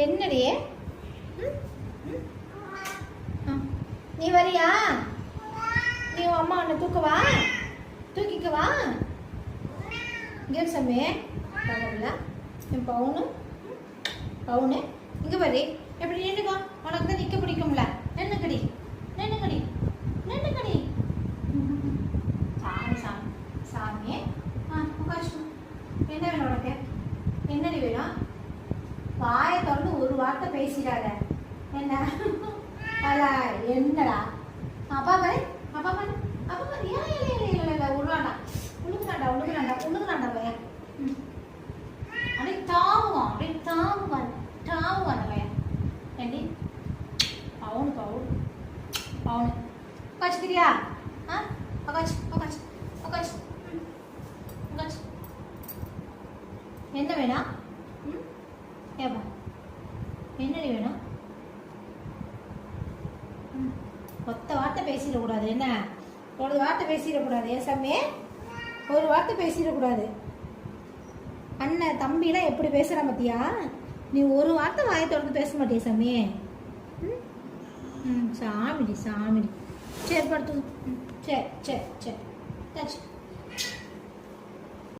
என்னடியே? நீ வரியா? நீ அம்மா உன்னை தூக்கவா? தூக்கிக்கவா? இங்கே சாமி பரவாயில்ல. என் பவுனு இங்கே வரி. எப்படி நின்றுக்கோ, உனக்கு தான் நிற்க பிடிக்கும்ல. நின்னுக்கடி நின்னுக்கடி நின்னுக்கடி. சாமி சாமி சாமி. உட்காச்சு. என்ன வேணும் உனக்கு? என்னடி வேணும்? வாயை திறந்து ஒரு வார்த்தை பேசிடாத. என்ன என்னடா? அப்பா பாரு, அப்பா பாரு, அப்பா பாரு. இல்லை உழுகுறாண்டா பையன். அப்படியே தாவுவான் அந்த பையன். ஏண்டி பவுனு உட்காச்சுக்கிறியா? உட்காச்சு. என்ன வேணா? ஏப்பா என்னடி வேணும்? ஒத்த வார்த்தை பேசிடக்கூடாது. என்ன ஒரு வார்த்தை பேசிடக்கூடாது. ஏன் சாமி? ஒரு வார்த்தை பேசிடக்கூடாது. அண்ணன் தம்பிலாம் எப்படி பேசுகிறான் பார்த்தியா? நீ ஒரு வார்த்தை வாயை தொடர்ந்து பேச மாட்டியா சாமி? சாமிடி. சரி படுத்து. சரி